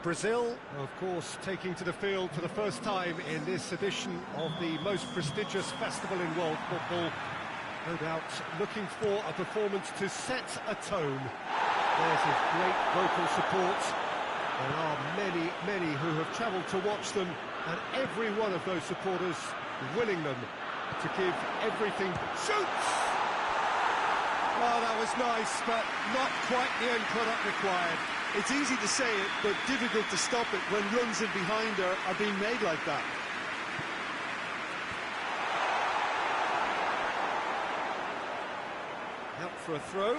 Brazil, of course, taking to the field for the first time in this edition of the most prestigious festival in world football. No doubt looking for a performance to set a tone. There's his great vocal support. There are many, many who have travelled to watch them, and every one of those supporters willing them to give everything. Shoots! Well, that was nice, but not quite the end product required. It's easy to say it, but difficult to stop it when runs in behind are being made like that. Out for a throw.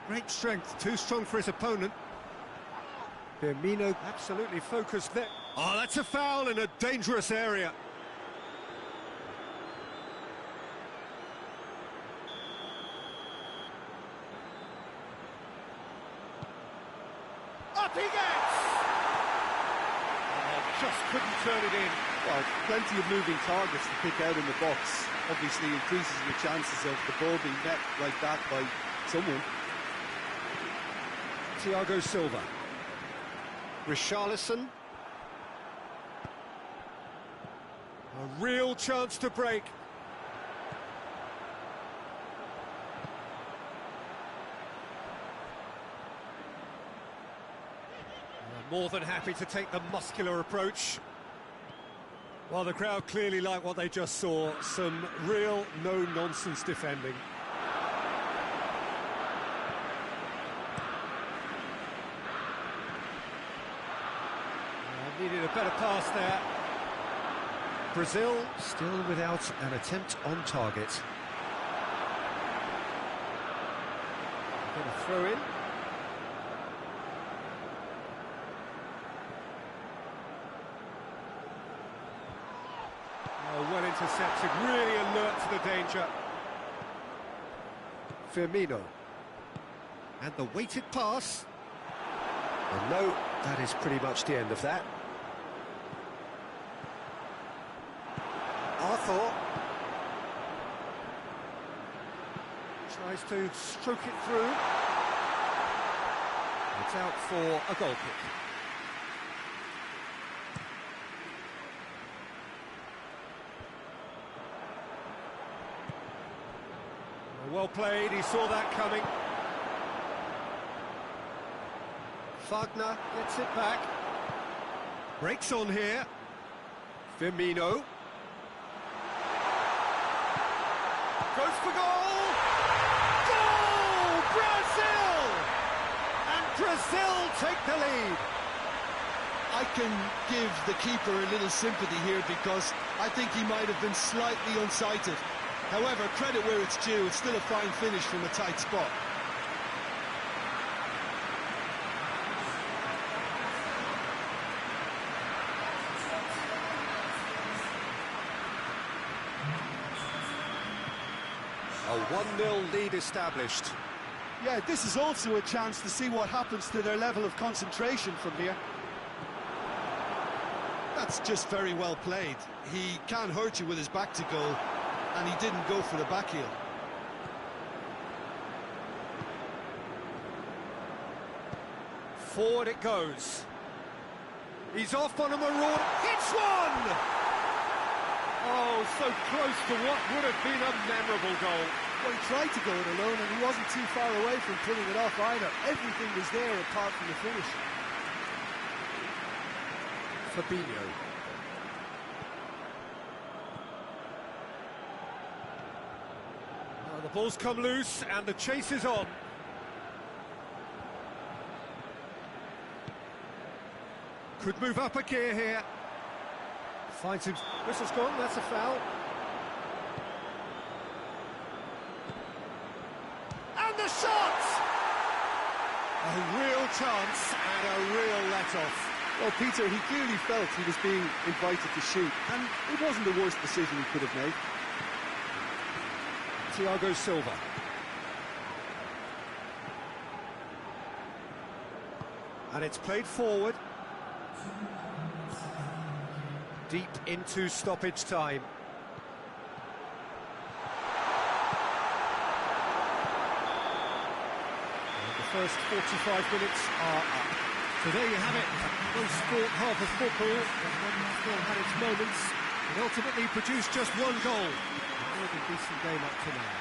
Great strength, too strong for his opponent. Firmino absolutely focused there. Oh, that's a foul in a dangerous area. Up he gets! Oh, just couldn't turn it in. Well, plenty of moving targets to pick out in the box. Obviously increases your chances of the ball being met like that by someone. Thiago Silva. Richarlison. A real chance to break. More than happy to take the muscular approach. Well, the crowd clearly like what they just saw. Some real no-nonsense defending. Needed a better pass there. Brazil still without an attempt on target. Got a throw in. Oh, well intercepted, really alert to the danger. Firmino. And the weighted pass. And no, that is pretty much the end of that. Arthur tries to stroke it through. It's out for a goal kick. Well played, he saw that coming. Wagner gets it back. Breaks on here. Firmino. Goes for goal! Goal! Brazil! And Brazil take the lead. I can give the keeper a little sympathy here because I think he might have been slightly unsighted. However, credit where it's due, it's still a fine finish from a tight spot. A 1-0 lead established. Yeah, this is also a chance to see what happens to their level of concentration from here. That's just very well played. He can hurt you with his back to goal, and he didn't go for the back heel. Forward it goes. He's off on a maraud. Hits one! Oh, so close to what would have been a memorable goal. Well, he tried to go it alone, and he wasn't too far away from pulling it off either. Everything was there apart from the finish. Fabinho. The ball's come loose, and the chase is on. Could move up a gear here. Finds him. Whistle's gone, that's a foul. And the shot! A real chance and a real let-off. Well, Peter, he clearly felt he was being invited to shoot, and it wasn't the worst decision he could have made. Thiago Silva. And it's played forward. Deep into stoppage time. first 45 minutes are up. So there you have it, most sport half of football, but one still had its moments. It ultimately produced just one goal. A really decent game up to now.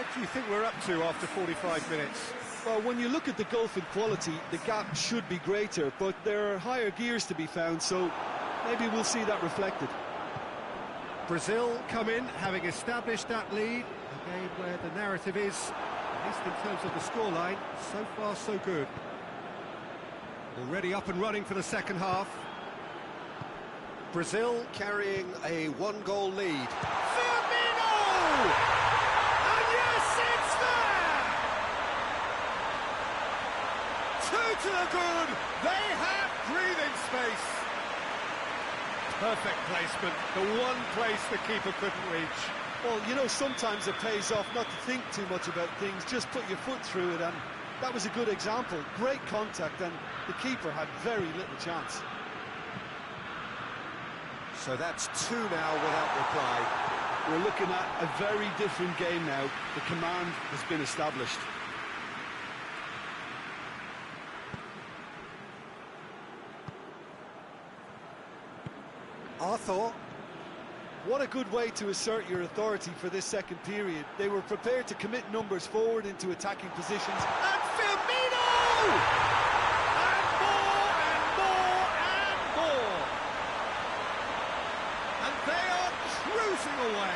What do you think we're up to after 45 minutes? Well, when you look at the gulf in quality, the gap should be greater, but there are higher gears to be found, so maybe we'll see that reflected. Brazil come in, having established that lead, a game where the narrative is, at least in terms of the scoreline, so far so good. Already up and running for the second half. Brazil carrying a one-goal lead. Firmino! And yes, it's there! Two to the good! They have breathing space! Perfect placement, the one place the keeper couldn't reach. Well, you know, sometimes it pays off not to think too much about things, just put your foot through it, and that was a good example. Great contact, and the keeper had very little chance. So that's two now without reply. We're looking at a very different game now. The command has been established. Arthur. What a good way to assert your authority for this second period. They were prepared to commit numbers forward into attacking positions. And Firmino! And more, and more, and more! And they are cruising away.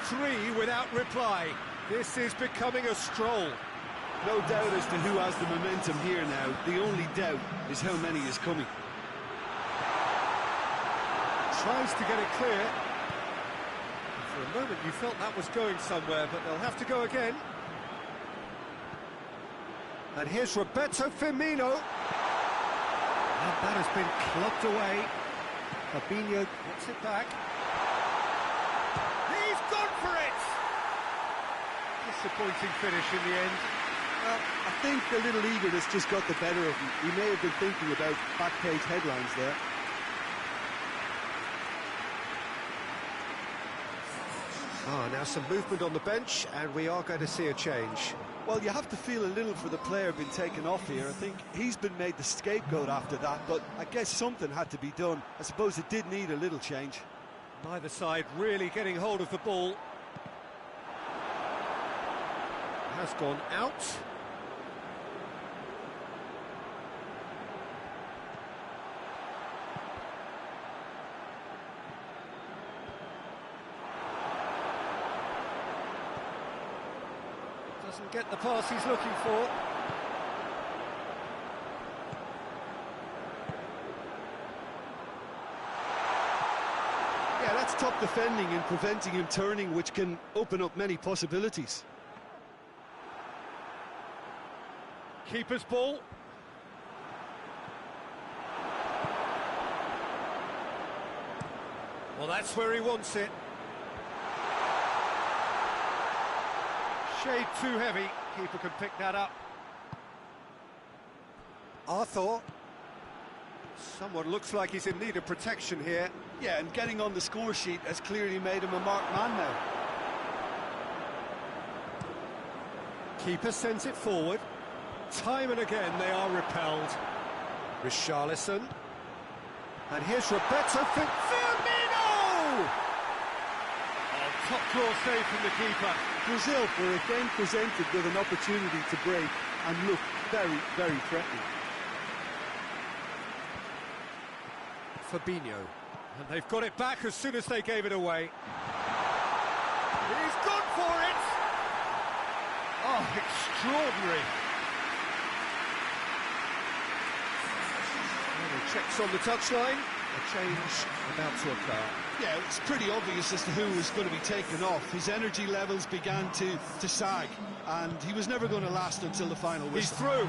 Three without reply. This is becoming a stroll. No doubt as to who has the momentum here now. The only doubt is how many is coming. Tries to get it clear. For a moment you felt that was going somewhere, but they'll have to go again. And here's Roberto Firmino. And that has been clubbed away. Fabinho gets it back. He's gone for it! Disappointing finish in the end. I think a little eagerness just got the better of him. He may have been thinking about back-page headlines there. Now some movement on the bench, and we are going to see a change. Well, you have to feel a little for the player being taken off here. I think he's been made the scapegoat after that, but I guess something had to be done. I suppose it did need a little change. Neither side really getting hold of the ball. Has gone out. Doesn't get the pass he's looking for. Yeah, that's top defending and preventing him turning, which can open up many possibilities. Keeper's ball. Well, that's where he wants it. Shade too heavy. Keeper can pick that up. Arthur. Someone looks like he's in need of protection here. Yeah, and getting on the score sheet has clearly made him a marked man now. Keeper sends it forward. Time and again they are repelled. Richarlison. And here's Roberto Firmino! Oh, top draw save from the keeper. Brazil were again presented with an opportunity to break and look very, very threatening. Fabinho. And they've got it back as soon as they gave it away. He's gone for it! Oh, extraordinary. Checks on the touchline, a change about to occur. Yeah, it's pretty obvious as to who was going to be taken off. His energy levels began to sag, and he was never going to last until the final whistle. He's through.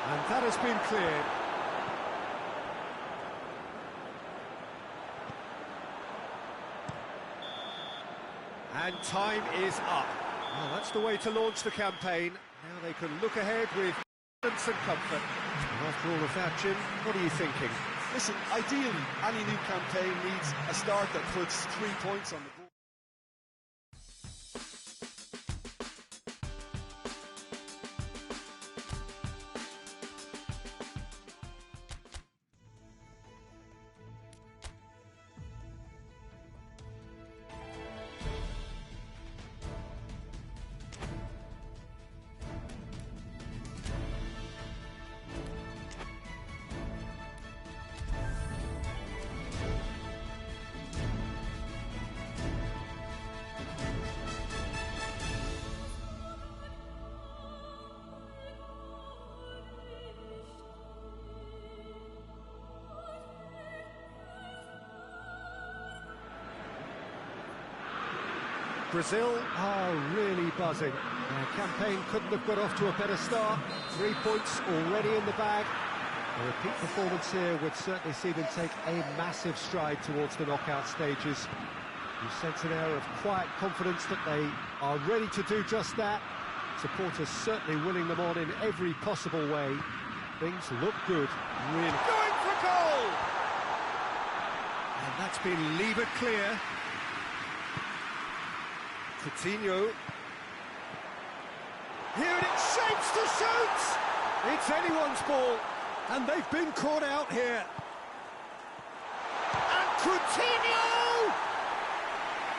And that has been cleared. And time is up. Well, that's the way to launch the campaign. Now they can look ahead with confidence and comfort. After all of that, Jim, what are you thinking? Listen, ideally, any new campaign needs a start that puts 3 points on the board. Brazil are really buzzing. Their campaign couldn't have got off to a better start. 3 points already in the bag. A repeat performance here would certainly see them take a massive stride towards the knockout stages. You sense an air of quiet confidence that they are ready to do just that. Supporters certainly willing them on in every possible way. Things look good, really. Going for goal! And that's been levered clear. Coutinho. Here it is, shapes to shoot! It's anyone's ball, and they've been caught out here. And Coutinho!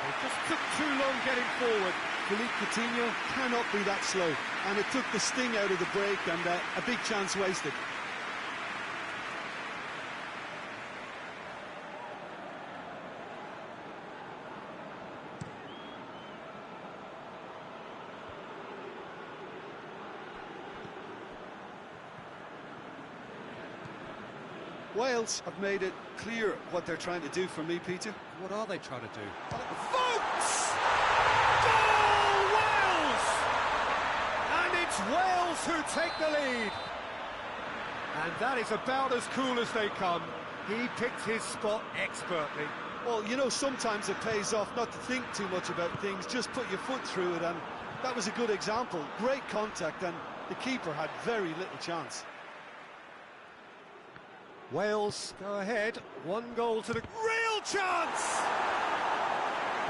It just took too long getting forward. Philippe Coutinho cannot be that slow, and it took the sting out of the break and a big chance wasted. Wales have made it clear what they're trying to do for me, Peter. What are they trying to do? Vokes! Goal, Wales! And it's Wales who take the lead. And that is about as cool as they come. He picked his spot expertly. Well, you know, sometimes it pays off not to think too much about things, just put your foot through it, and that was a good example. Great contact, and the keeper had very little chance. Wales go ahead, 1 goal to the real chance!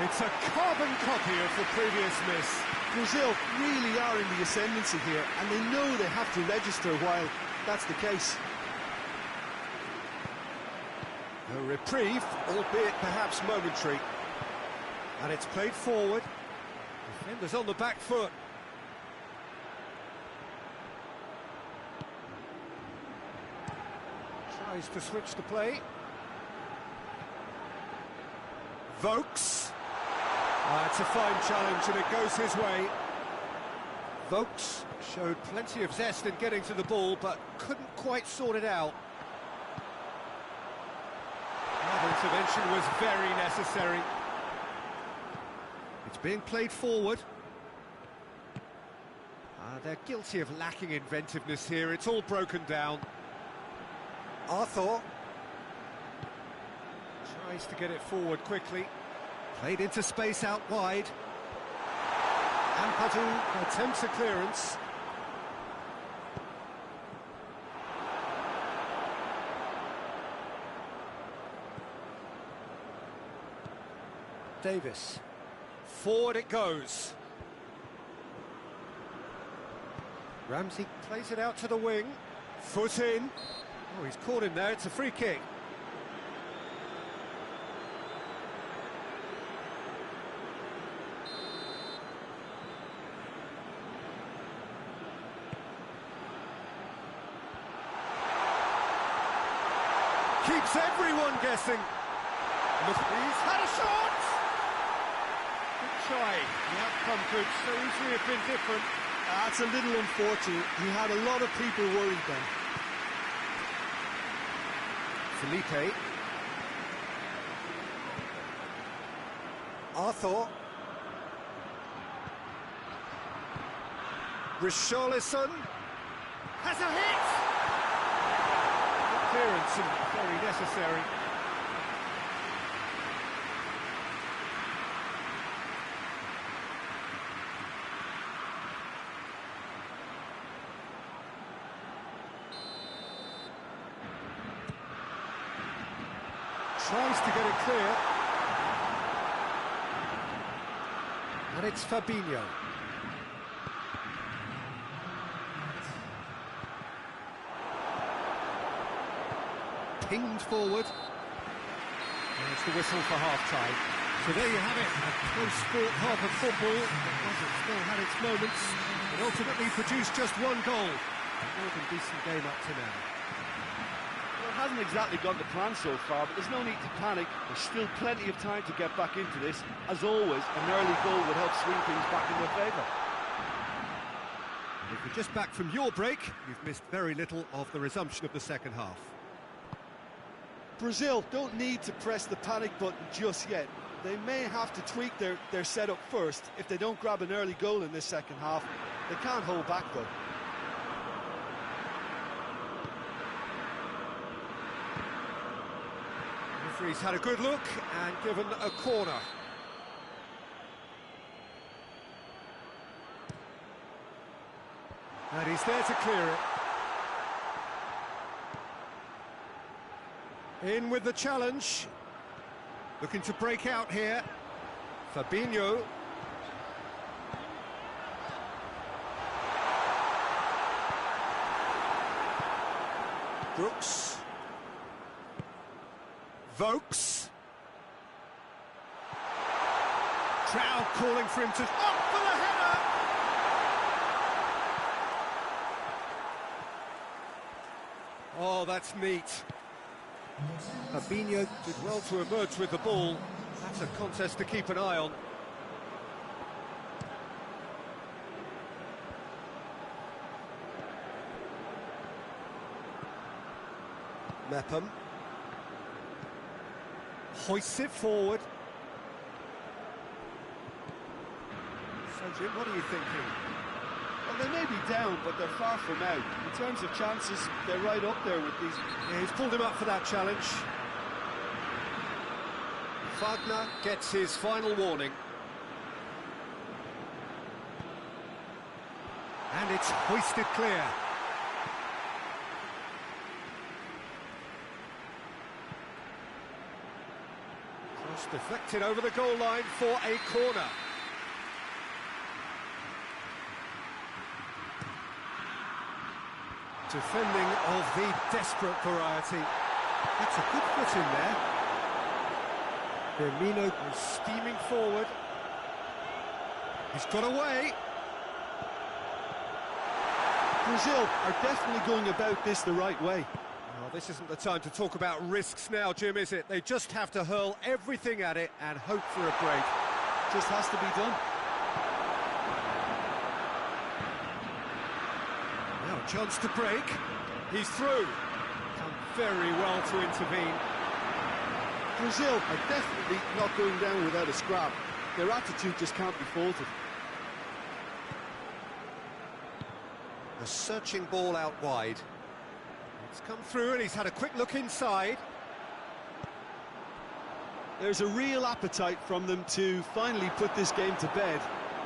It's a carbon copy of the previous miss. Brazil really are in the ascendancy here, and they know they have to register while that's the case. A reprieve, albeit perhaps momentary. And it's played forward. Defenders on the back foot. Tries to switch the play. Vokes. It's a fine challenge and it goes his way. Vokes showed plenty of zest in getting to the ball, but couldn't quite sort it out. That intervention was very necessary. It's being played forward. They're guilty of lacking inventiveness here. It's all broken down. Arthur tries to get it forward quickly. Played into space out wide. Ampadu attempts a clearance. Davis. Forward it goes. Ramsey plays it out to the wing. Foot in. Oh, he's caught him there. It's a free kick. Keeps everyone guessing. Look, he's had a shot! Good try. The outcome could so easily have been different. That's a little unfortunate. He had a lot of people worried then. Felipe. Arthur. Richarlison. Has a hit! Good clearance and very necessary. Tries to get it clear. And it's Fabinho. Pinged forward. And it's the whistle for half-time. So there you have it, a close-fought half of football that still had its moments, but ultimately produced just one goal. A more than decent game up to now. Well, it hasn't exactly gone to plan so far, but there's no need to panic. There's still plenty of time to get back into this. As always, an early goal would help swing things back in their favour. And if you're just back from your break, you've missed very little of the resumption of the second half. Brazil don't need to press the panic button just yet. They may have to tweak their setup first. If they don't grab an early goal in this second half, they can't hold back though. The referee's had a good look and given a corner. And he's there to clear it. In with the challenge. Looking to break out here. Fabinho. Brooks. Vokes. Crowd calling for him to... Up for the header! Oh, that's neat. Fabinho did well to emerge with the ball. That's a contest to keep an eye on. Mepham hoists it forward. So Jim, what are you thinking? Well, they may be down, but they're far from out. In terms of chances, they're right up there with these. Yeah, he's pulled him up for that challenge. Wagner gets his final warning. And it's hoisted clear. Cross deflected over the goal line for a corner. Defending of the desperate variety. That's a good foot in there. Firmino is steaming forward. He's got away. Brazil are definitely going about this the right way. Well, this isn't the time to talk about risks now, Jim, is it? They just have to hurl everything at it and hope for a break. Just has to be done. Now a chance to break. He's through. Done very well to intervene. Brazil are definitely not going down without a scrap. Their attitude just can't be faulted. A searching ball out wide. It's come through and he's had a quick look inside. There's a real appetite from them to finally put this game to bed,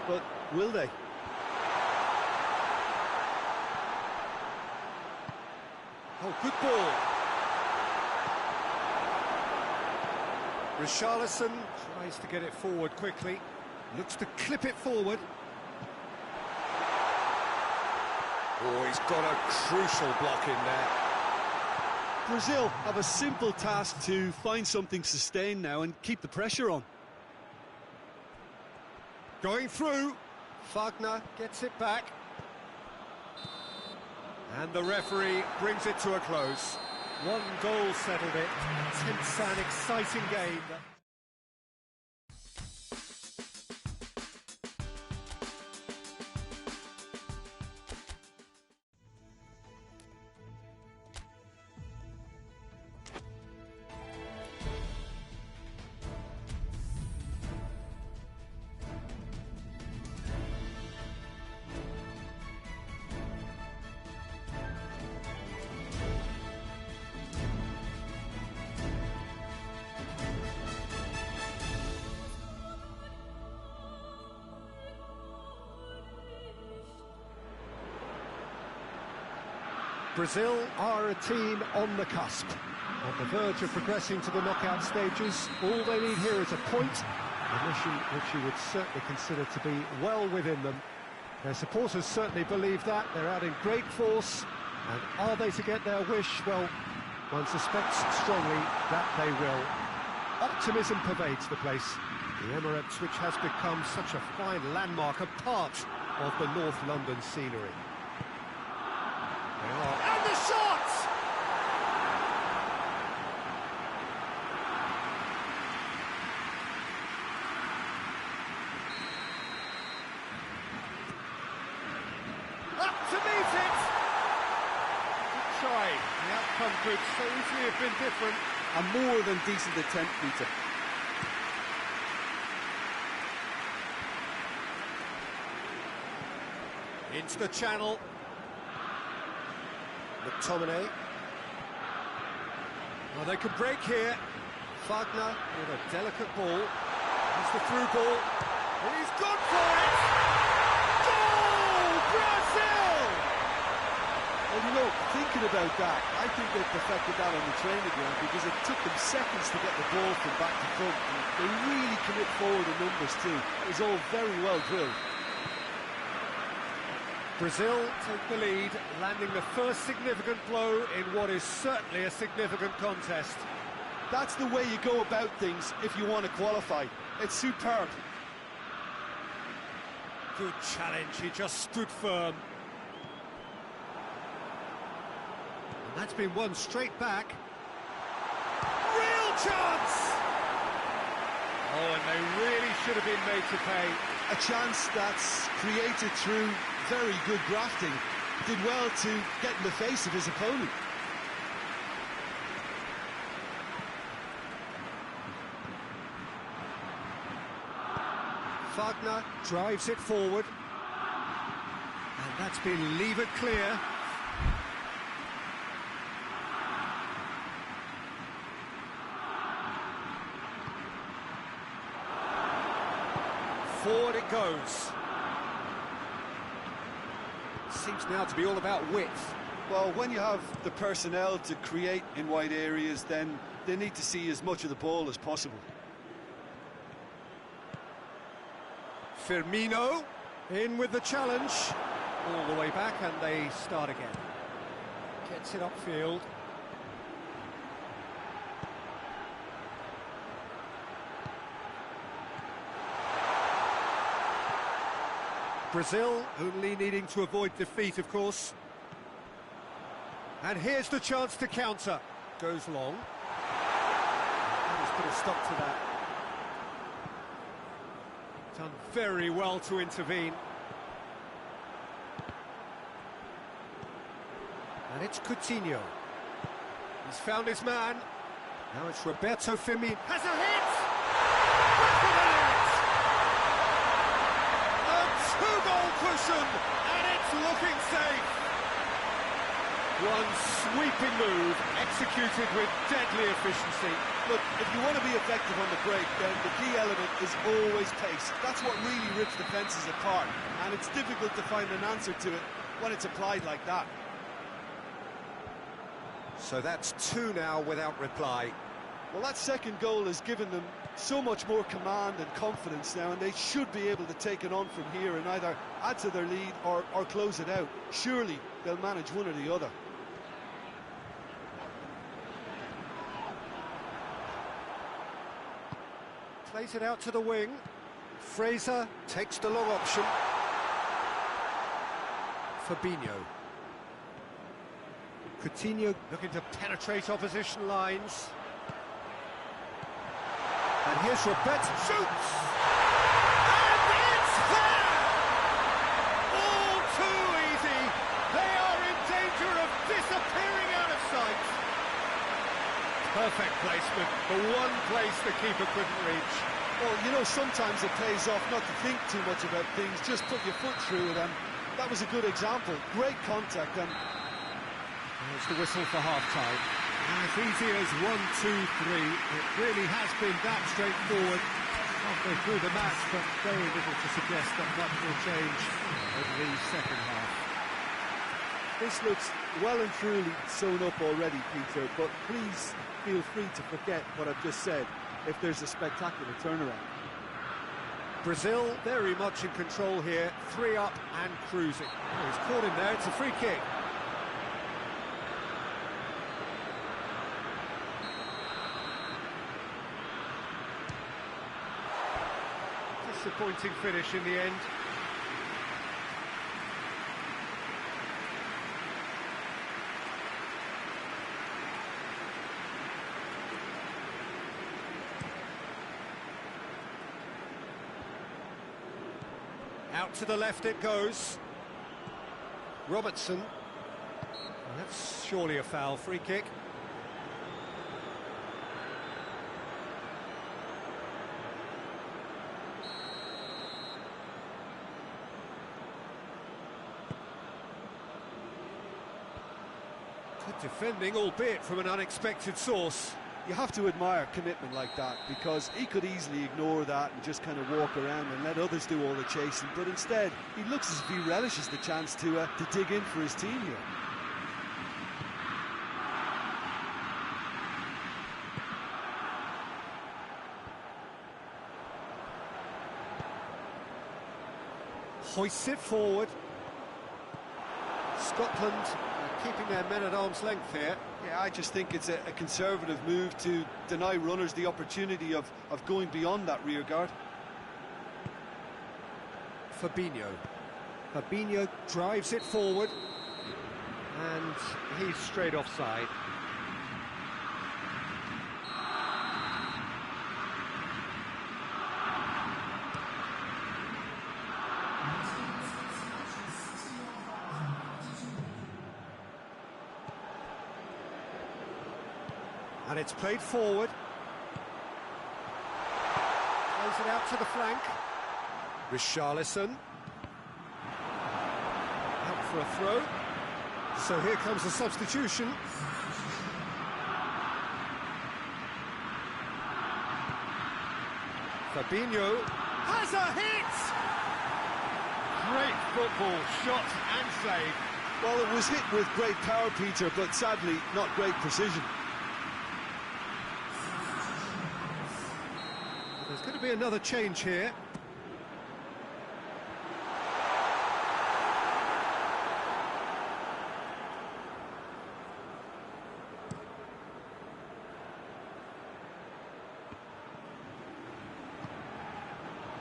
but will they? Oh, good ball. Richarlison tries to get it forward quickly. Looks to clip it forward. Oh, he's got a crucial block in there. Brazil have a simple task to find something sustained now and keep the pressure on. Going through. Wagner gets it back. And the referee brings it to a close. One goal settled it. Tense and exciting game. Brazil are a team on the cusp, on the verge of progressing to the knockout stages. All they need here is a point, a mission which you would certainly consider to be well within them. Their supporters certainly believe that. They're out in great force, and are they to get their wish? Well, one suspects strongly that they will. Optimism pervades the place. The Emirates, which has become such a fine landmark, a part of the North London scenery. They are. And the shot! Up to meet it! Good try. The outcome could so easily have been different. A more than decent attempt, Peter. Into the channel. McTominay. Well, they could break here. Wagner with a delicate ball. It's the through ball. He's gone for it! Goal! Brazil! Well, you know, thinking about that, I think they perfected that on the training ground because it took them seconds to get the ball from back to front. And they really commit forward in numbers too. It was all very well drilled. Brazil take the lead, landing the first significant blow in what is certainly a significant contest. That's the way you go about things if you want to qualify. It's superb. Good challenge, he just stood firm. And that's been won straight back. Real chance! Oh, and they really should have been made to pay. A chance that's created through very good grafting. Did well to get in the face of his opponent. Wagner drives it forward. And that's been levered clear. Forward it goes. Seems now to be all about width. Well, when you have the personnel to create in wide areas, then they need to see as much of the ball as possible. Firmino in with the challenge. All the way back, and they start again. Gets it upfield. Brazil only needing to avoid defeat, of course. And here's the chance to counter. Goes long. Let's put a stop to that. Done very well to intervene. And it's Coutinho. He's found his man. Now it's Roberto Firmino. Has a hit! Two-goal cushion, and it's looking safe. One sweeping move, executed with deadly efficiency. Look, if you want to be effective on the break, then the key element is always pace. That's what really rips defences apart, and it's difficult to find an answer to it when it's applied like that. So that's two now without reply. Well, that second goal has given them so much more command and confidence now, and they should be able to take it on from here and either add to their lead or close it out. Surely they'll manage one or the other. Plays it out to the wing. Fraser takes the long option. Fabinho. Coutinho looking to penetrate opposition lines. And here's Roberto. Shoots! And it's there! All too easy. They are in danger of disappearing out of sight. Perfect placement. The one place the keeper couldn't reach. Well, you know, sometimes it pays off not to think too much about things, just put your foot through it, and that was a good example. Great contact, and there's the whistle for half-time. As easy as 1, 2, 3. It really has been that straightforward. Halfway through the match, but very little to suggest that much will change over the second half. this looks well and truly sewn up already, Peter, but please feel free to forget what I've just said if there's a spectacular turnaround. Brazil very much in control here, 3 up and cruising. Oh, he's caught him there, it's a free kick. Disappointing finish in the end. Out to the left it goes. Robertson. That's surely a foul. Free kick. Good defending, albeit from an unexpected source. You have to admire commitment like that, because he could easily ignore that and just kind of walk around and let others do all the chasing, but instead he looks as if he relishes the chance to dig in for his team here. Hoists it forward. Scotland keeping their men at arm's length here. Yeah, I just think it's a conservative move to deny runners the opportunity of going beyond that rear guard. Fabinho drives it forward, and he's straight offside. And it's played forward. Plays it out to the flank. Richarlison. Out for a throw. So here comes the substitution. Fabinho has a hit! Great football, shot and save. Well, it was hit with great power, Peter, but sadly not great precision. There's going to be another change here.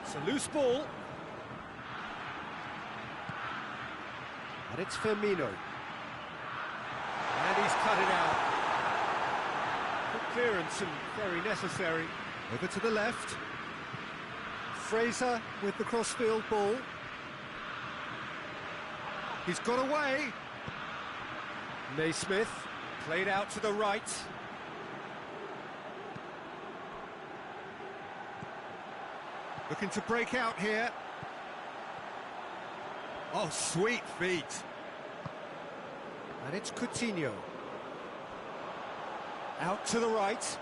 It's a loose ball. And it's Firmino. And he's cut it out. Good clearance and very necessary. Over to the left. Fraser with the crossfield ball. He's got away. Naismith played out to the right. Looking to break out here. Oh, sweet feet. And it's Coutinho. Out to the right.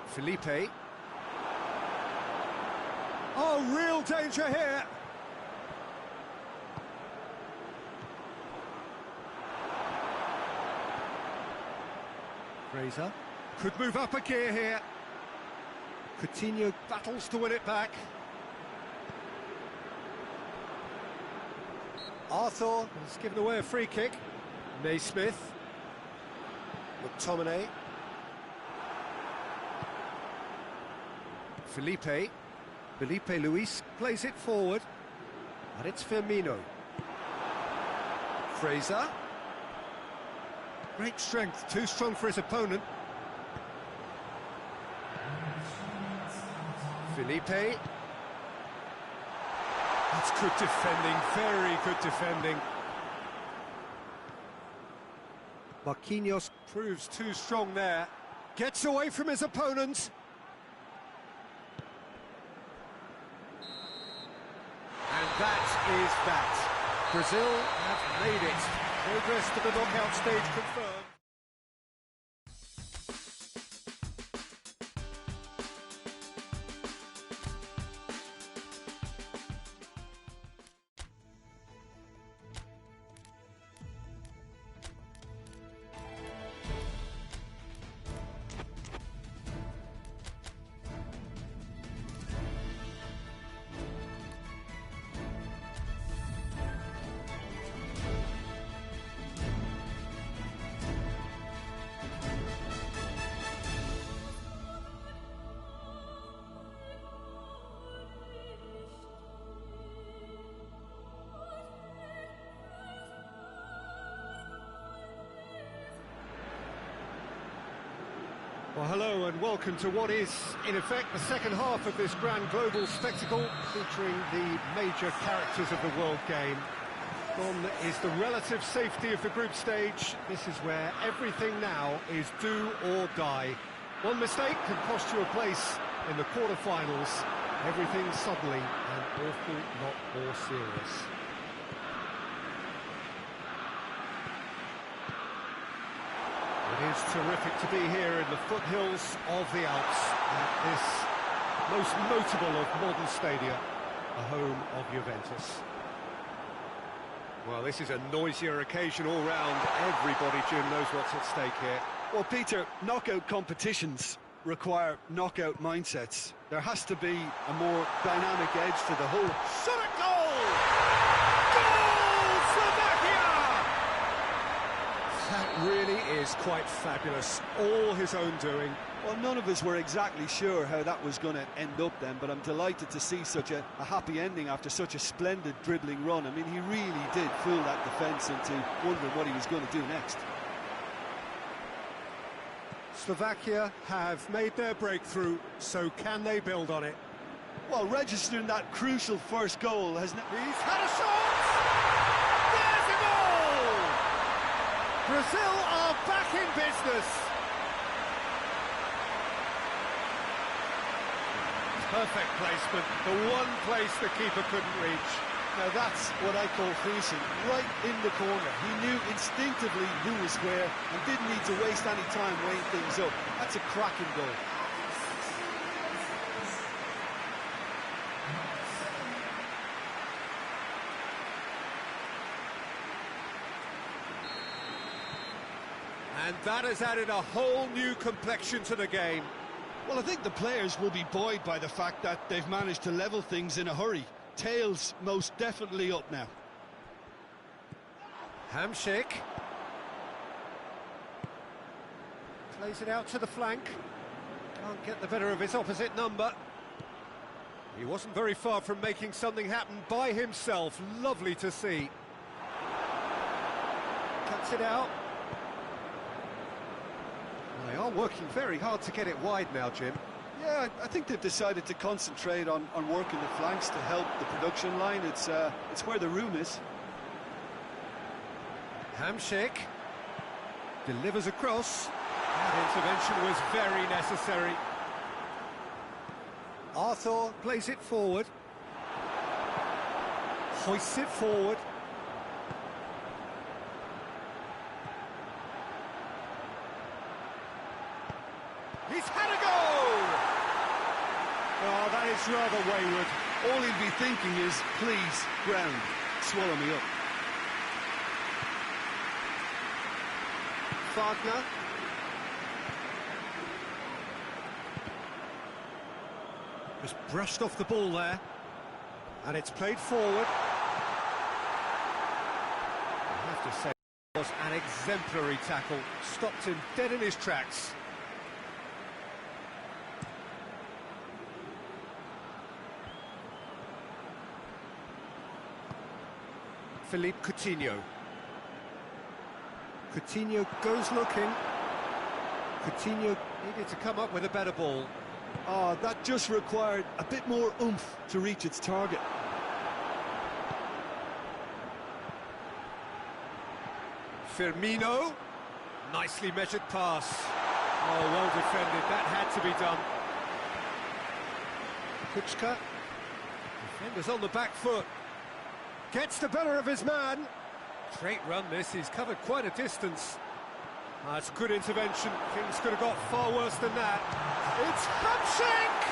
Felipe. Oh, real danger here. Fraser could move up a gear here. Coutinho battles to win it back. Arthur has given away a free kick. Naismith. McTominay. Felipe Luis plays it forward, and it's Firmino. Fraser. Great strength, too strong for his opponent. Felipe. That's good defending, very good defending. Marquinhos proves too strong there. Gets away from his opponent. And that is that. Brazil have made it. Progress to the knockout stage confirmed. Well, hello and welcome to what is, in effect, the second half of this grand global spectacle featuring the major characters of the world game. Gone is the relative safety of the group stage. This is where everything now is do or die. One mistake can cost you a place in the quarter-finals. Everything suddenly an awful lot more serious. It is terrific to be here in the foothills of the Alps at this most notable of modern stadia, the home of Juventus. Well, this is a noisier occasion all round. Everybody, Jim, knows what's at stake here. Well, Peter, knockout competitions require knockout mindsets. There has to be a more dynamic edge to the whole. Shot at goal! Goal, Slovakia! That really is quite fabulous. All his own doing. Well, none of us were exactly sure how that was going to end up then, but I'm delighted to see such a happy ending after such a splendid dribbling run. I mean, he really did fool that defence into wondering what he was going to do next. Slovakia have made their breakthrough, so can they build on it? Well, registering that crucial first goal has... He's had a shot! There's a goal! Brazil are back in business! Perfect placement, the one place the keeper couldn't reach. Now that's what I call crucial, right in the corner. He knew instinctively who was where and didn't need to waste any time weighing things up. That's a cracking goal. And that has added a whole new complexion to the game. Well, I think the players will be buoyed by the fact that they've managed to level things in a hurry. Tails most definitely up now. Hamšík plays it out to the flank. Can't get the better of his opposite number. He wasn't very far from making something happen by himself. Lovely to see. Cuts it out. They are working very hard to get it wide now, Jim. Yeah, I think they've decided to concentrate on working the flanks to help the production line. It's where the room is. Hamšík delivers across. That intervention was very necessary. Arthur plays it forward. Hoists it forward. He's had a goal! Oh, that is rather wayward. All he'll be thinking is, please, ground, swallow me up. Wagner. Just brushed off the ball there. And it's played forward. I have to say, it was an exemplary tackle. Stopped him dead in his tracks. Philippe Coutinho. Coutinho goes looking. Coutinho needed to come up with a better ball. Oh, that just required a bit more oomph to reach its target. Firmino. Nicely measured pass. Oh, well defended. That had to be done. Kučka. Defender's on the back foot. Gets the better of his man. Great run this, he's covered quite a distance. That's good intervention, things could have got far worse than that. It's Hamšík!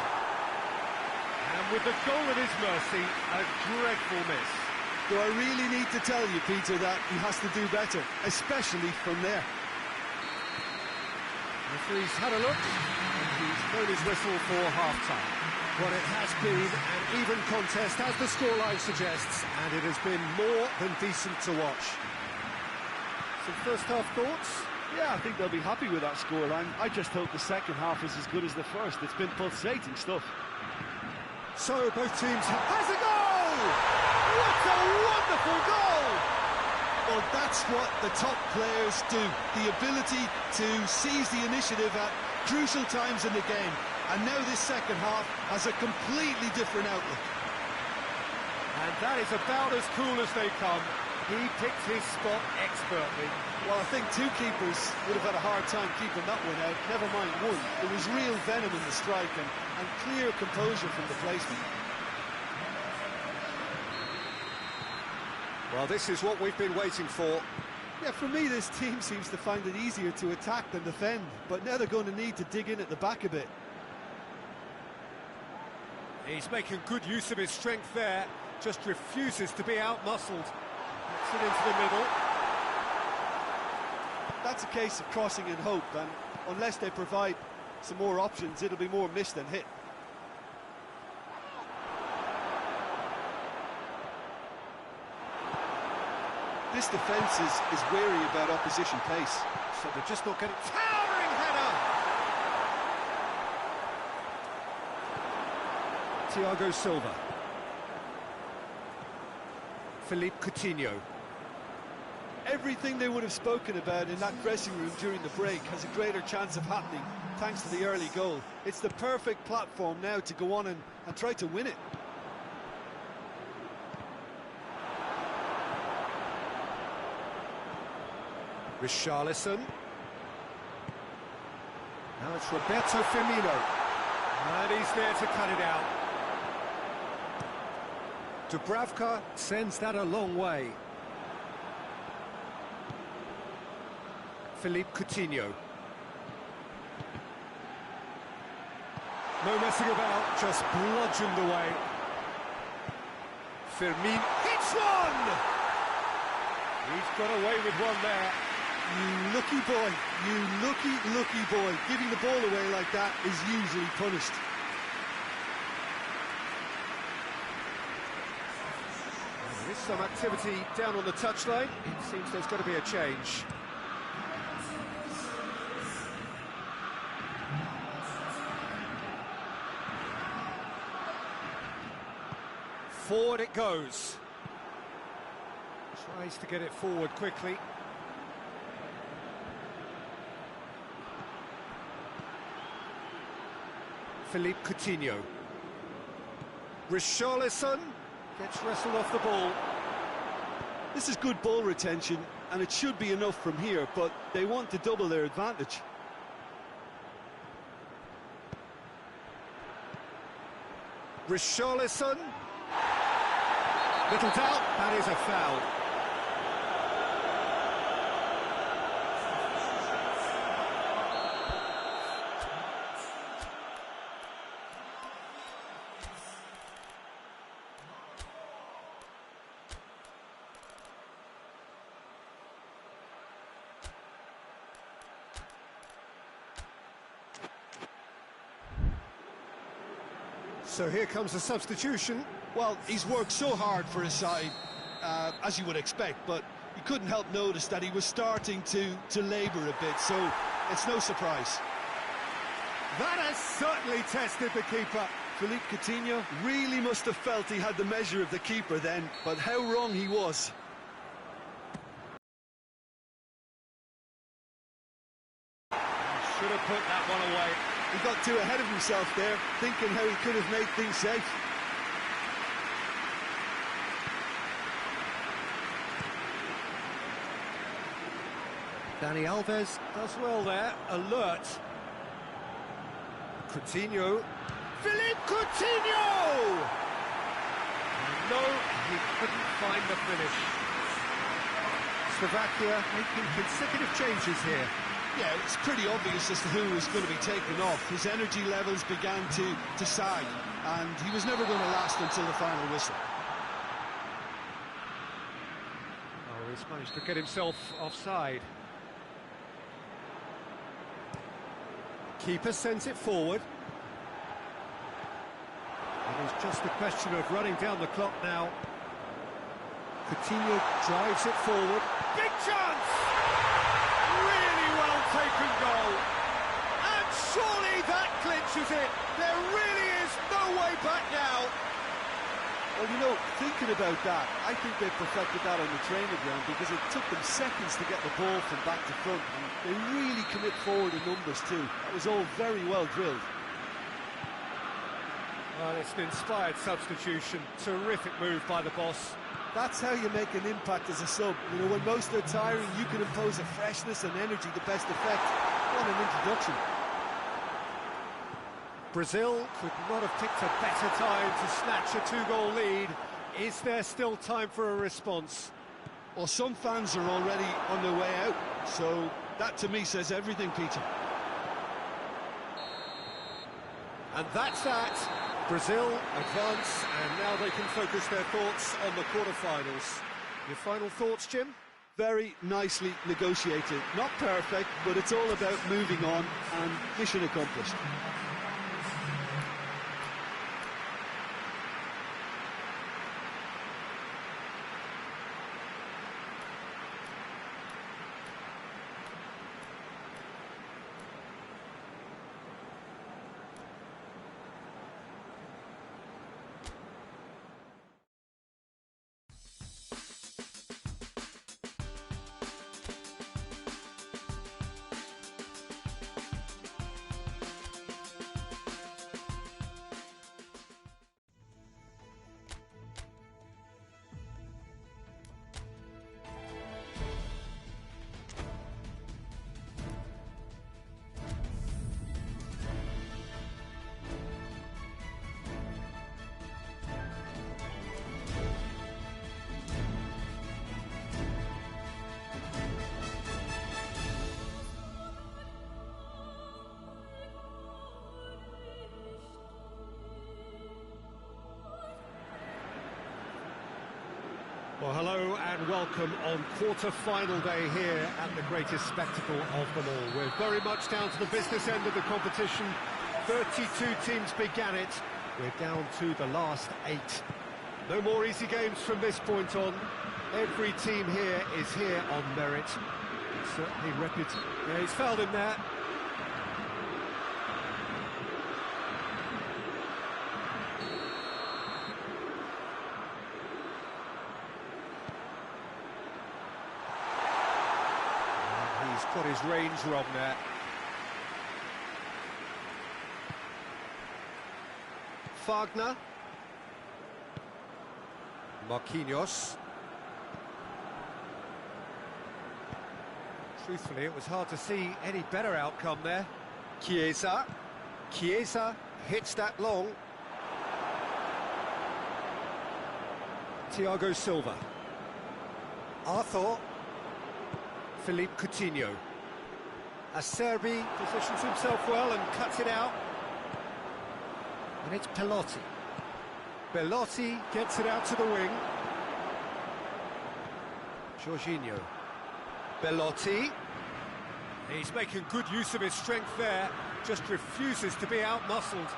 And with the goal at his mercy, a dreadful miss. Do I really need to tell you, Peter, that he has to do better, especially from there? Referee's had a look, and he's blown his whistle for half-time. Well, it has been an even contest, as the scoreline suggests, and it has been more than decent to watch. Some first-half thoughts? Yeah, I think they'll be happy with that scoreline. I just hope the second half is as good as the first. It's been pulsating stuff. So, both teams has a goal! What a wonderful goal! Well, that's what the top players do. The ability to seize the initiative at Crucial times in the game, and now this second half has a completely different outlook. And that is about as cool as they come. He picked his spot expertly. Well, I think two keepers would have had a hard time keeping that one out, never mind one. There was real venom in the strike and clear composure from the placement. Well, this is what we've been waiting for. Yeah, for me, this team seems to find it easier to attack than defend, but now they're going to need to dig in at the back a bit. He's making good use of his strength there, just refuses to be out-muscled. Gets it into the middle. That's a case of crossing in hope, and unless they provide some more options, it'll be more miss than hit. This defence is wary about opposition pace. So they're just not getting... Towering header! Thiago Silva. Philippe Coutinho. Everything they would have spoken about in that dressing room during the break has a greater chance of happening thanks to the early goal. It's the perfect platform now to go on and try to win it. Richarlison. Now it's Roberto Firmino. And he's there to cut it out. Dubravka sends that a long way. Philippe Coutinho. No messing about, just bludgeoned away. Firmino hits one! He's got away with one there. You lucky boy, you lucky boy. Giving the ball away like that is usually punished. There is some activity down on the touchline. It seems there's got to be a change. Forward it goes. Tries to get it forward quickly. Philippe Coutinho. Richarlison gets wrestled off the ball. This is good ball retention, and it should be enough from here, but they want to double their advantage. Richarlison. Little doubt, that is a foul. So here comes the substitution. Well, he's worked so hard for his side, as you would expect, but you couldn't help notice that he was starting to labour a bit, so it's no surprise. That has certainly tested the keeper. Philippe Coutinho really must have felt he had the measure of the keeper then, but how wrong he was. Should have put that one away. He got too ahead of himself there, thinking how he could have made things safe. Dani Alves does well there, alert. Coutinho. Philippe Coutinho! No, he couldn't find the finish. Slovakia making consecutive changes here. Yeah, it's pretty obvious as to who was going to be taken off. His energy levels began to sag, and he was never going to last until the final whistle. Oh, he's managed to get himself offside. Keeper sends it forward. It is just a question of running down the clock now. Coutinho drives it forward. Big chance! Really well taken goal. And surely that clinches it. There really is no way back now. Well, thinking about that, I think they perfected that on the training ground because it took them seconds to get the ball from back to front. And they really commit forward in numbers too. That was all very well drilled. Well, it's an inspired substitution. Terrific move by the boss. That's how you make an impact as a sub. When most are tiring, you can impose a freshness and energy to best effect. What an introduction. Brazil could not have picked a better time to snatch a two-goal lead. Is there still time for a response? Well, some fans are already on their way out, so that to me says everything, Peter. And that's that. Brazil advance, and now they can focus their thoughts on the quarter-finals. Your final thoughts, Jim? Very nicely negotiated. Not perfect, but it's all about moving on and mission accomplished. Well, hello and welcome on quarter-final day here at the greatest spectacle of them all. We're very much down to the business end of the competition. 32 teams began it. We're down to the last 8. No more easy games from this point on. Every team here is here on merit. It's certainly reputable. Yeah, he's fouled him there. Got his range wrong there. Wagner. Marquinhos. Truthfully, it was hard to see any better outcome there. Chiesa. Chiesa hits that long. Thiago Silva. Arthur. Philippe Coutinho. Acerbi positions himself well and cuts it out. And it's Pelotti. Belotti gets it out to the wing. Jorginho. Belotti. He's making good use of his strength there. Just refuses to be out-muscled.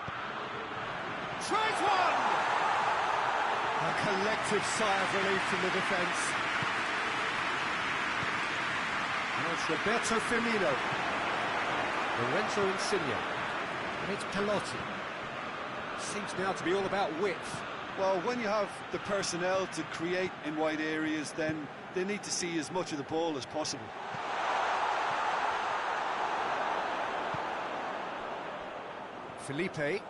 Tries one! A collective sigh of relief from the defence. It's Roberto Firmino. Lorenzo Insigne. And it's Pelotti. Seems now to be all about width. Well, when you have the personnel to create in wide areas, then they need to see as much of the ball as possible. Felipe.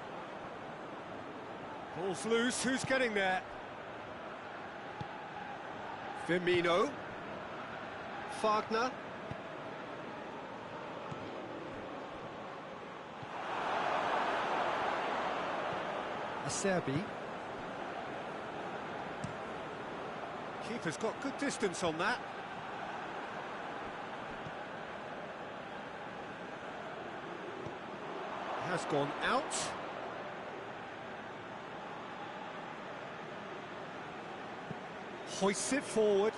Ball's loose, who's getting there? Firmino. Wagner. Acerbi. Keeper's got good distance on that. Has gone out. Hoists it forward.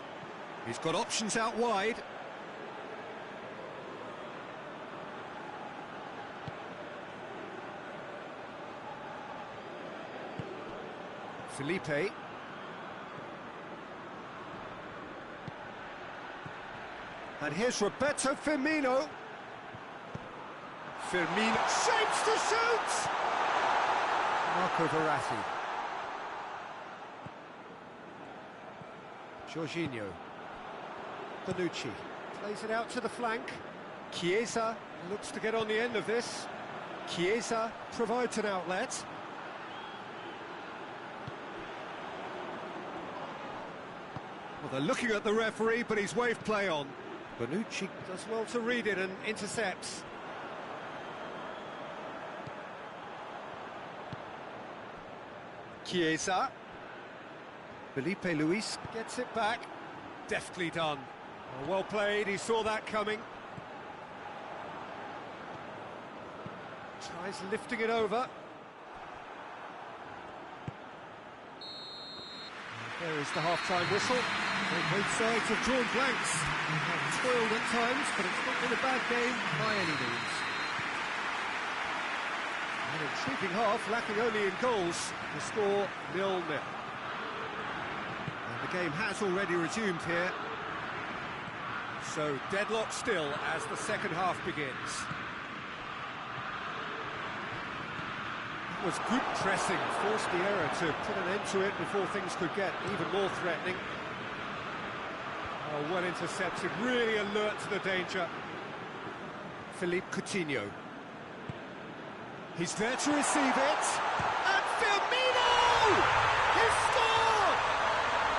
He's got options out wide. Felipe. And here's Roberto Firmino. Firmino shapes to shoot! Marco Verratti. Jorginho. Bonucci plays it out to the flank. Chiesa looks to get on the end of this. Chiesa provides an outlet. Well, they're looking at the referee, but he's waved play on. Bonucci does well to read it and intercepts. Chiesa. Felipe Luis gets it back. Deftly done. Well played, he saw that coming. Tries lifting it over. And there is the half-time whistle. Both sides have drawn blanks. Have toiled at times, but it's not been a bad game by any means. An intriguing half, lacking only in goals. The score 0-0. And the game has already resumed here. So deadlock still as the second half begins. It was good pressing, forced the error to put an end to it before things could get even more threatening. Oh, well intercepted, really alert to the danger. Philippe Coutinho. He's there to receive it. And Firmino! He scored!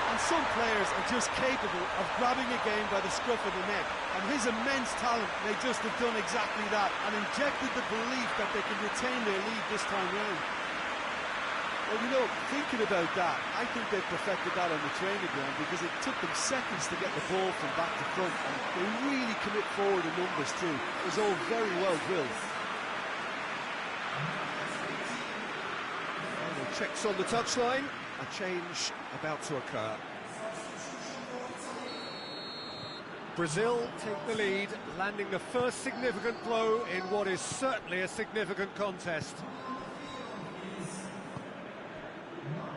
And some players are just capable of grabbing a game by the scruff of the neck, and his immense talent may just have done exactly that and injected the belief that they can retain their lead this time round. Well, you know, thinking about that, I think they perfected that on the training ground because it took them seconds to get the ball from back to front, and they really commit forward in numbers too. It was all very well drilled. Checks on the touchline, a change about to occur. Brazil take the lead, landing the first significant blow in what is certainly a significant contest.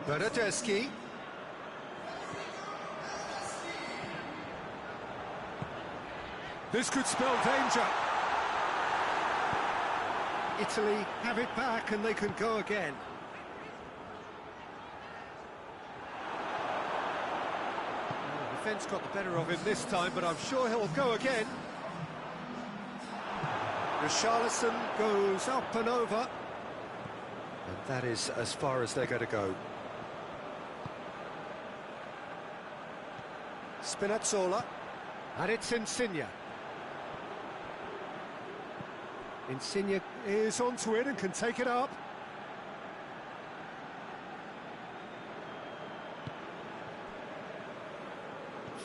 Bernardeschi. This could spell danger. Italy have it back and they can go again. Defence got the better of him this time, but I'm sure he'll go again. Richarlison goes up and over. And that is as far as they're going to go. Spinazzola. And it's Insigne. Insigne is onto it and can take it up.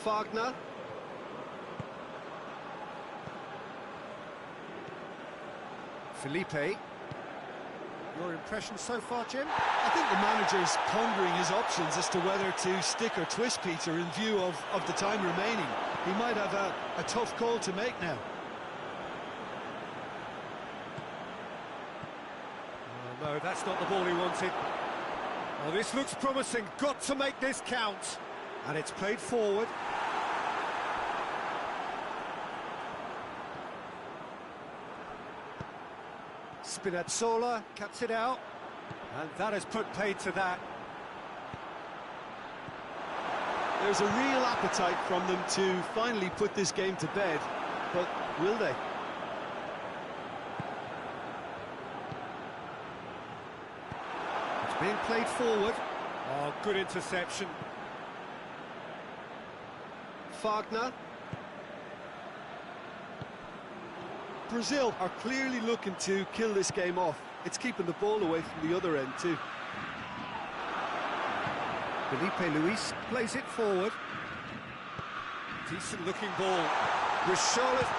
Wagner. Felipe. Your impression so far, Jim? I think the manager's pondering his options as to whether to stick or twist Peter in view of the time remaining. He might have a tough call to make now. Oh, no, that's not the ball he wanted. Oh, this looks promising. Got to make this count. And it's played forward. Spinazzola cuts it out, and that has put paid to that. There's a real appetite from them to finally put this game to bed, but will they? It's being played forward. Oh, good interception. Wagner. Brazil are clearly looking to kill this game off. It's keeping the ball away from the other end too. Felipe Luis plays it forward. Decent looking ball. Richarlison!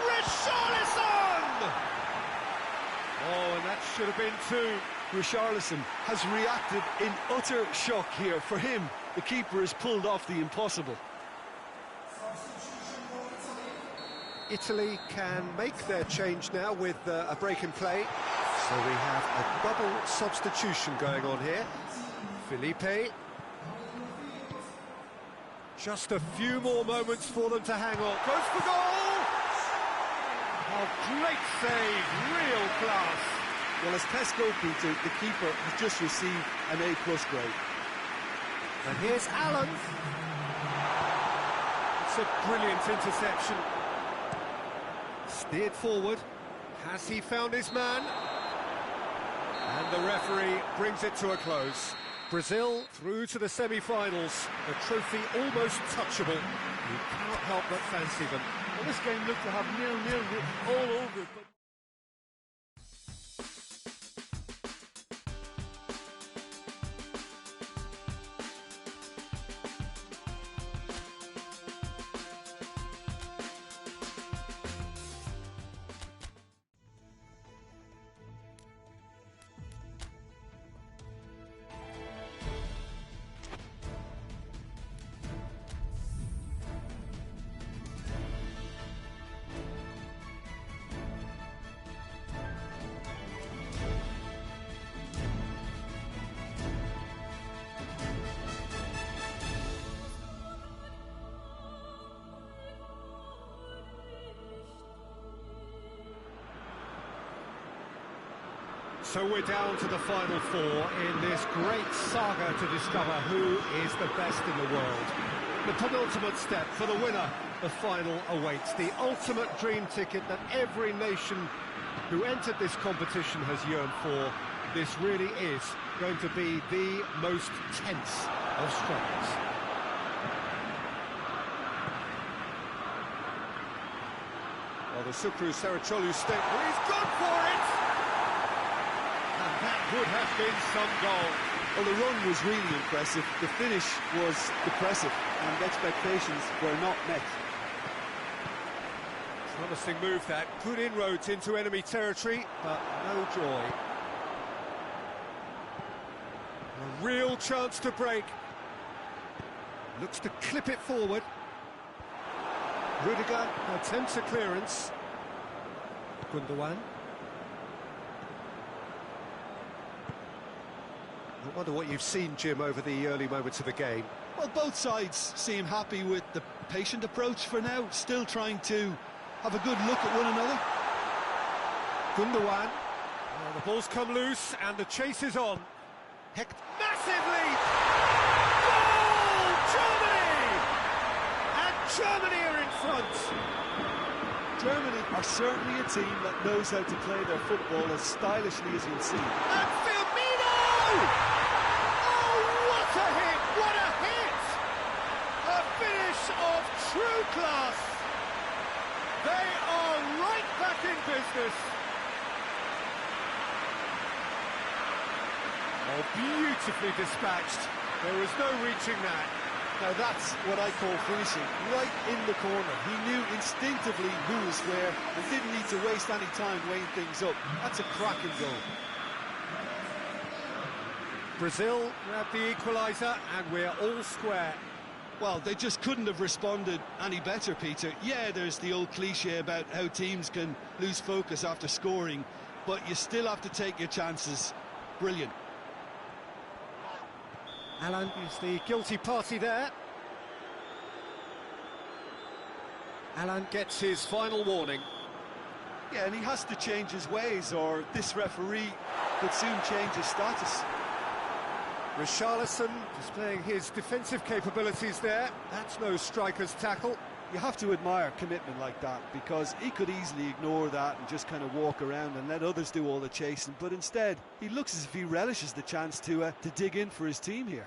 Oh, and that should have been two. Richarlison has reacted in utter shock here. For him, the keeper has pulled off the impossible. Italy can make their change now with a break in play. So we have a double substitution going on here. Felipe. Just a few more moments for them to hang on. Goes for goal! Oh, great save, real class. Well, as tests go, Peter, the keeper has just received an A+ grade. And here's Allen. That's a brilliant interception. Steered forward. Has he found his man? And the referee brings it to a close. Brazil through to the semi-finals. The trophy almost touchable. You cannot help but fancy them. Well, this game looked to have 0-0 written all over it, but... So we're down to the final four in this great saga to discover who is the best in the world. The penultimate step for the winner, the final awaits. The ultimate dream ticket that every nation who entered this competition has yearned for. This really is going to be the most tense of struggles. Well, the Sucru Sarachoğlu step, he's gone for it! That would have been some goal. Well, the run was really impressive. The finish was depressive, and expectations were not met. Promising move that. Good inroads into enemy territory, but no joy. A real chance to break. Looks to clip it forward. Rudiger attempts a clearance. Gundogan. I wonder what you've seen, Jim, over the early moments of the game. Well, both sides seem happy with the patient approach for now, still trying to have a good look at one another. Gundogan. Well, the ball's come loose and the chase is on. Hecht, massive lead! Goal! Germany! And Germany are in front. Germany are certainly a team that knows how to play their football as stylishly as you'll see. And Firmino! What a hit! What a hit! A finish of true class. They are right back in business. Oh, beautifully dispatched. There was no reaching that. Now that's what I call finishing, right in the corner. He knew instinctively who was where and didn't need to waste any time weighing things up. That's a cracking goal. Brazil grabbed the equaliser and we're all square. Well, they just couldn't have responded any better, Peter. Yeah, there's the old cliche about how teams can lose focus after scoring, but you still have to take your chances. Brilliant. Alan is the guilty party there. Alan gets his final warning. Yeah, and he has to change his ways, or this referee could soon change his status. Richarlison displaying his defensive capabilities there. That's no striker's tackle. You have to admire commitment like that, because he could easily ignore that and just kind of walk around and let others do all the chasing, but instead he looks as if he relishes the chance to dig in for his team here.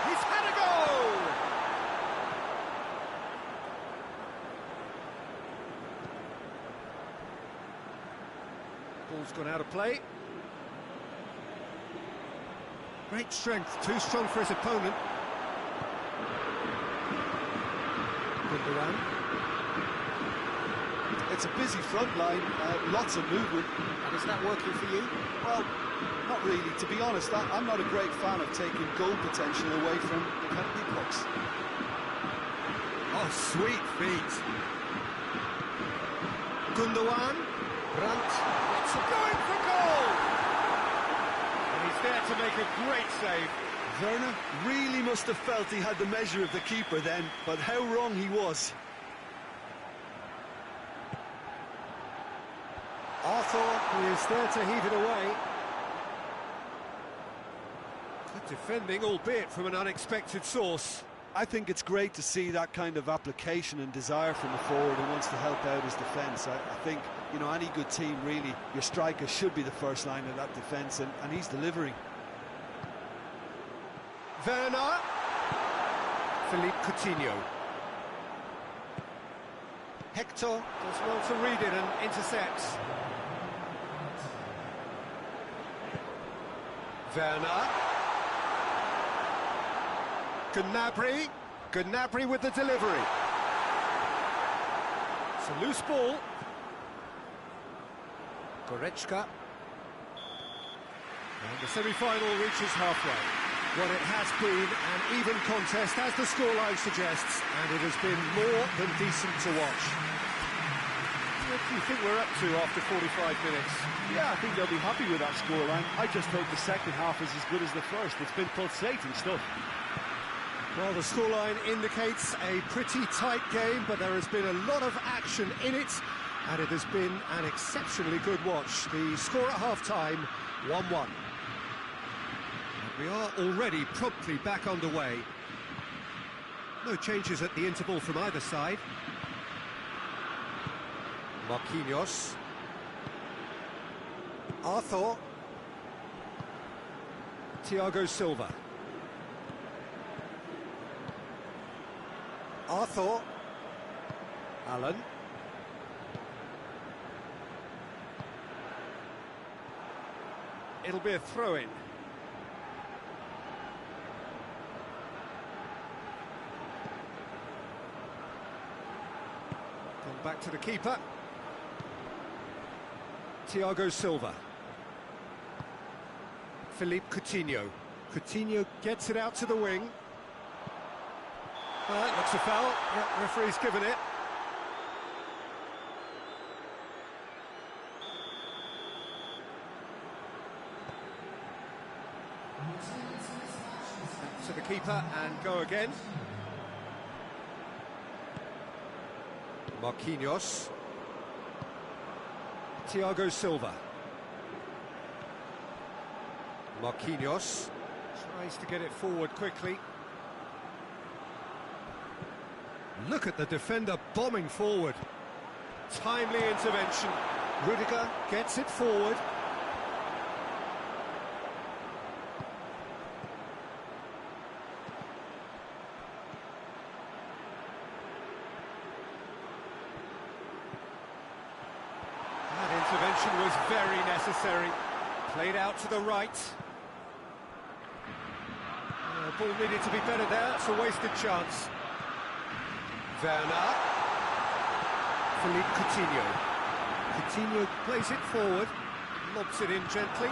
He's had a goal! Ball's gone out of play. Great strength, too strong for his opponent. Gundogan. It's a busy front line, lots of movement. And is that working for you? Well, not really. To be honest, I'm not a great fan of taking goal potential away from the penalty box. Oh, sweet feet. Gundogan. Brandt. It's going for goal! And he's there to make a great save. Werner really must have felt he had the measure of the keeper then, but how wrong he was. Arthur is there to heave it away. Good defending, albeit from an unexpected source. I think it's great to see that kind of application and desire from a forward who wants to help out his defence. I think, you know, any good team, really, your striker should be the first line of that defence, and he's delivering. Werner. Philippe Coutinho. Hector does well to read it and intercepts. Werner. Gnabry with the delivery. It's a loose ball. Goretzka. And the semi-final reaches halfway. Well, it has been an even contest, as the scoreline suggests, and it has been more than decent to watch. What do you think we're up to after 45 minutes? Yeah, I think they'll be happy with that scoreline. I just hope the second half is as good as the first. It's been pulsating stuff. Well, the scoreline indicates a pretty tight game, but there has been a lot of action in it, and it has been an exceptionally good watch. The score at half-time, 1-1. We are already promptly back underway. No changes at the interval from either side. Marquinhos. Arthur. Thiago Silva. Arthur. Allen. It'll be a throw-in. Back to the keeper. Thiago Silva. Philippe Coutinho. Coutinho gets it out to the wing. Looks a foul. Yeah, referee's given it. Back to the keeper and go again. Marquinhos. Thiago Silva. Marquinhos tries to get it forward quickly. Look at the defender bombing forward. Timely intervention. Rudiger gets it forward. Intervention was very necessary. Played out to the right. Ball needed to be better there. It's a wasted chance. Werner. Philippe Coutinho. Coutinho plays it forward. Lobs it in gently.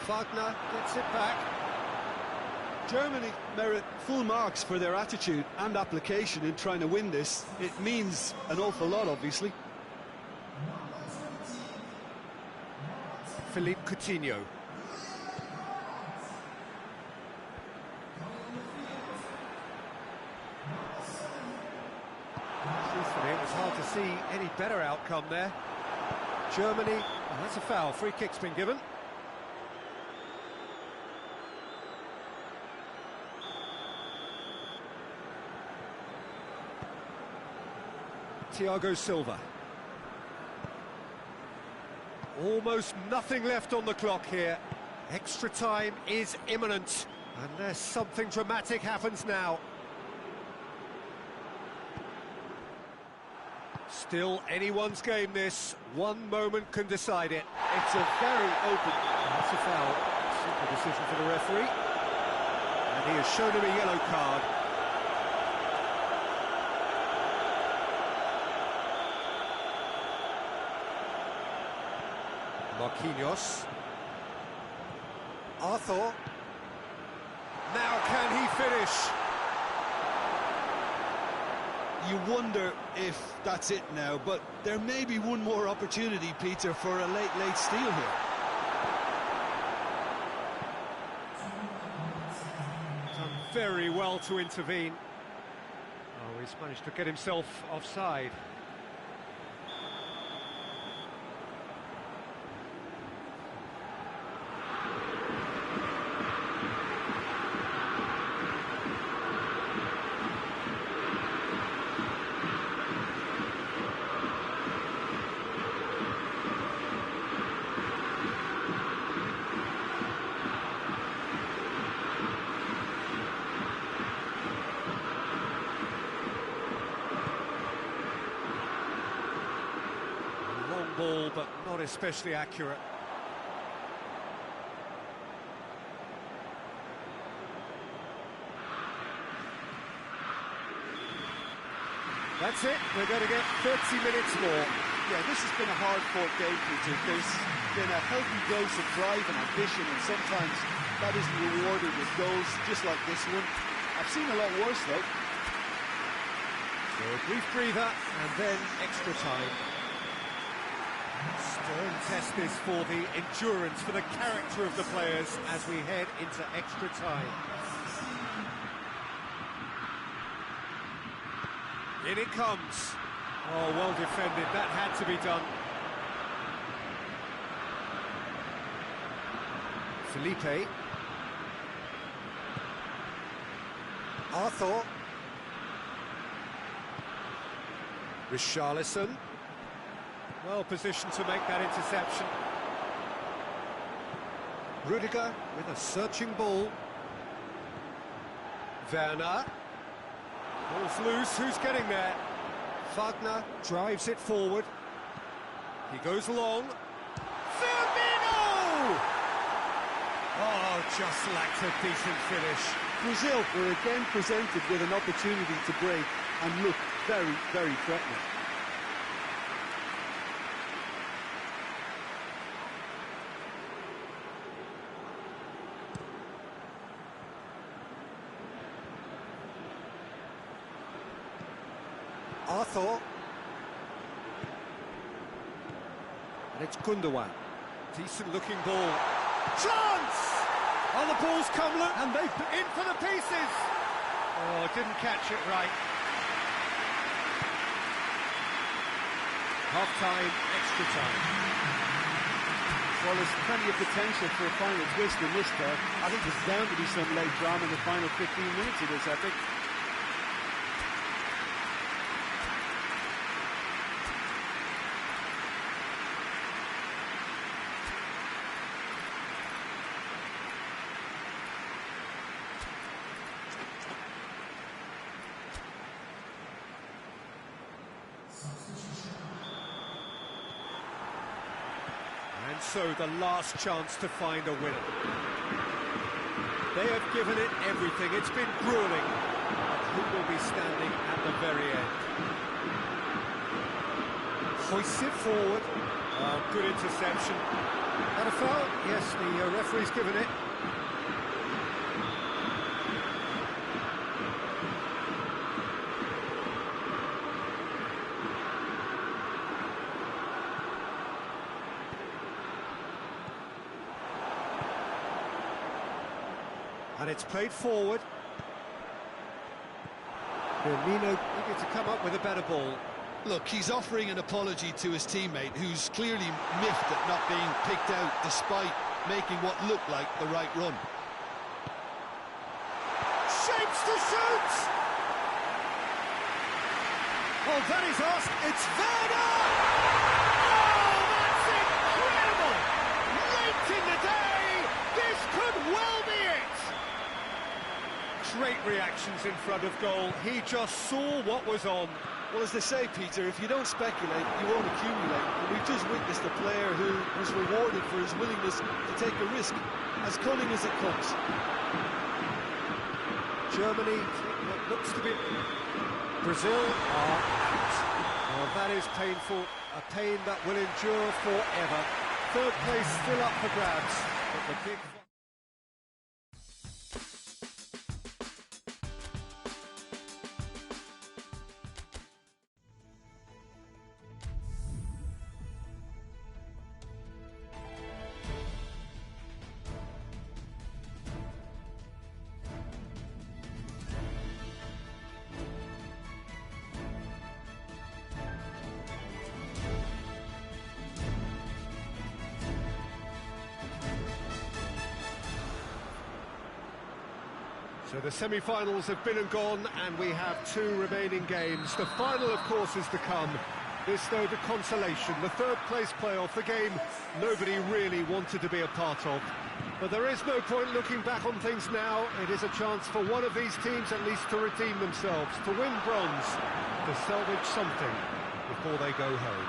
Wagner gets it back. Germany merit full marks for their attitude and application in trying to win this. It means an awful lot, obviously. Philippe Coutinho. Truthfully, it was hard to see any better outcome there. Germany, oh, that's a foul. Free kick's been given. Thiago Silva. Almost nothing left on the clock here. Extra time is imminent, unless something dramatic happens now. Still anyone's game, this. One moment can decide it. It's a very open... That's a foul. Simple decision for the referee. And he has shown him a yellow card. Marquinhos. Arthur. Now can he finish? You wonder if that's it now, but there may be one more opportunity, Peter, for a late steal here. Done very well to intervene. Oh, he's managed to get himself offside. ball, but not especially accurate. That's it, we're going to get 30 minutes more. Yeah, this has been a hard-fought game, Peter. There's been a healthy dose of drive and ambition, and sometimes that isn't rewarded with goals, just like this one. I've seen a lot worse, though. So a brief breather, and then extra time. Stern test this for the endurance, for the character of the players as we head into extra time. In it comes. Oh, well defended. That had to be done. Felipe. Arthur. Richarlison. Well positioned to make that interception. Rudiger with a searching ball. Werner. Ball's loose, who's getting there? Wagner drives it forward. He goes long. Firmino! Oh, just lacked a decent finish. Brazil were again presented with an opportunity to break and look very, very threatening. Arthur. And it's Gundogan. Decent looking ball. Chance! Oh, the ball's come look, and they've in for the pieces. Oh, didn't catch it right. Half-time, extra time. Well, there's plenty of potential for a final twist in this there. I think there's bound to be some late drama in the final 15 minutes of this epic. And so the last chance to find a winner. They have given it everything. It's been grueling. But who will be standing at the very end? Hoists it forward. Oh, good interception. That a foul? Yes, the referee's given it. And it's played forward. Firmino needed to come up with a better ball. Look, he's offering an apology to his teammate, who's clearly miffed at not being picked out despite making what looked like the right run. Shapes to shoot! Oh, that is asked. It's Werner! Oh, that's incredible! Late in the day, this could well be it! Great reactions in front of goal. He just saw what was on. Well, as they say, Peter, if you don't speculate, you won't accumulate. And we've just witnessed a player who was rewarded for his willingness to take a risk, as cunning as it comes. Germany, what looks to be... Brazil are out. Well, that is painful, a pain that will endure forever. Third place still up for grabs, but the big... So the semi-finals have been and gone, and we have two remaining games. The final, of course, is to come. This, though, the consolation, the third-place playoff, the game nobody really wanted to be a part of. But there is no point looking back on things now. It is a chance for one of these teams at least to redeem themselves, to win bronze, to salvage something before they go home.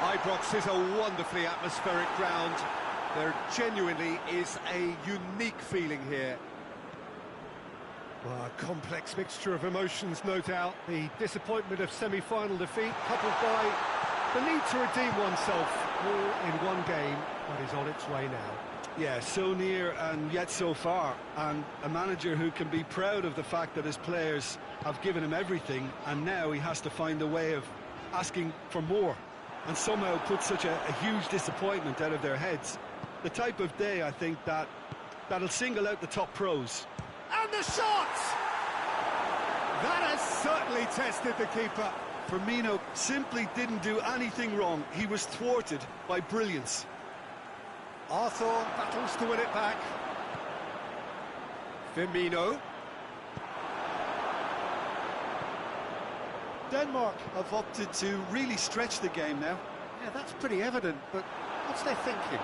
Ibrox is a wonderfully atmospheric ground. There genuinely is a unique feeling here. Well, a complex mixture of emotions, no doubt. The disappointment of semi-final defeat, coupled by the need to redeem oneself, all in one game that is on its way now. Yeah, so near and yet so far, and a manager who can be proud of the fact that his players have given him everything, and now he has to find a way of asking for more, and somehow put such a huge disappointment out of their heads. The type of day, I think, that'll single out the top pros. And the shot! That has certainly tested the keeper. Firmino simply didn't do anything wrong. He was thwarted by brilliance. Arthur battles to win it back. Firmino. Denmark have opted to really stretch the game now. Yeah, that's pretty evident, but what's their thinking?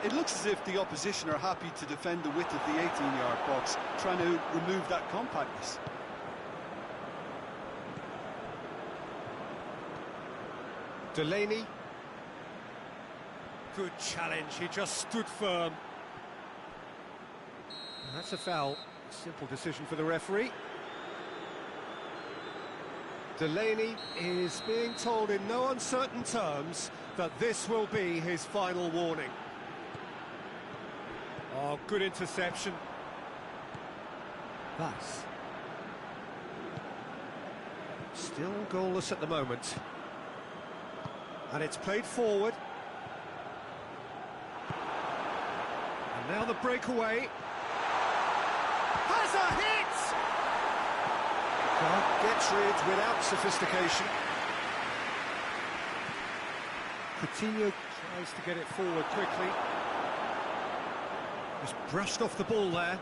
It looks as if the opposition are happy to defend the width of the 18-yard box, trying to remove that compactness. Delaney. Good challenge, he just stood firm. And that's a foul. Simple decision for the referee. Delaney is being told in no uncertain terms that this will be his final warning. Oh, good interception. That's still goalless at the moment. And it's played forward. And now the breakaway. Has a hit! Gets rid without sophistication. Coutinho tries to get it forward quickly. Just brushed off the ball there.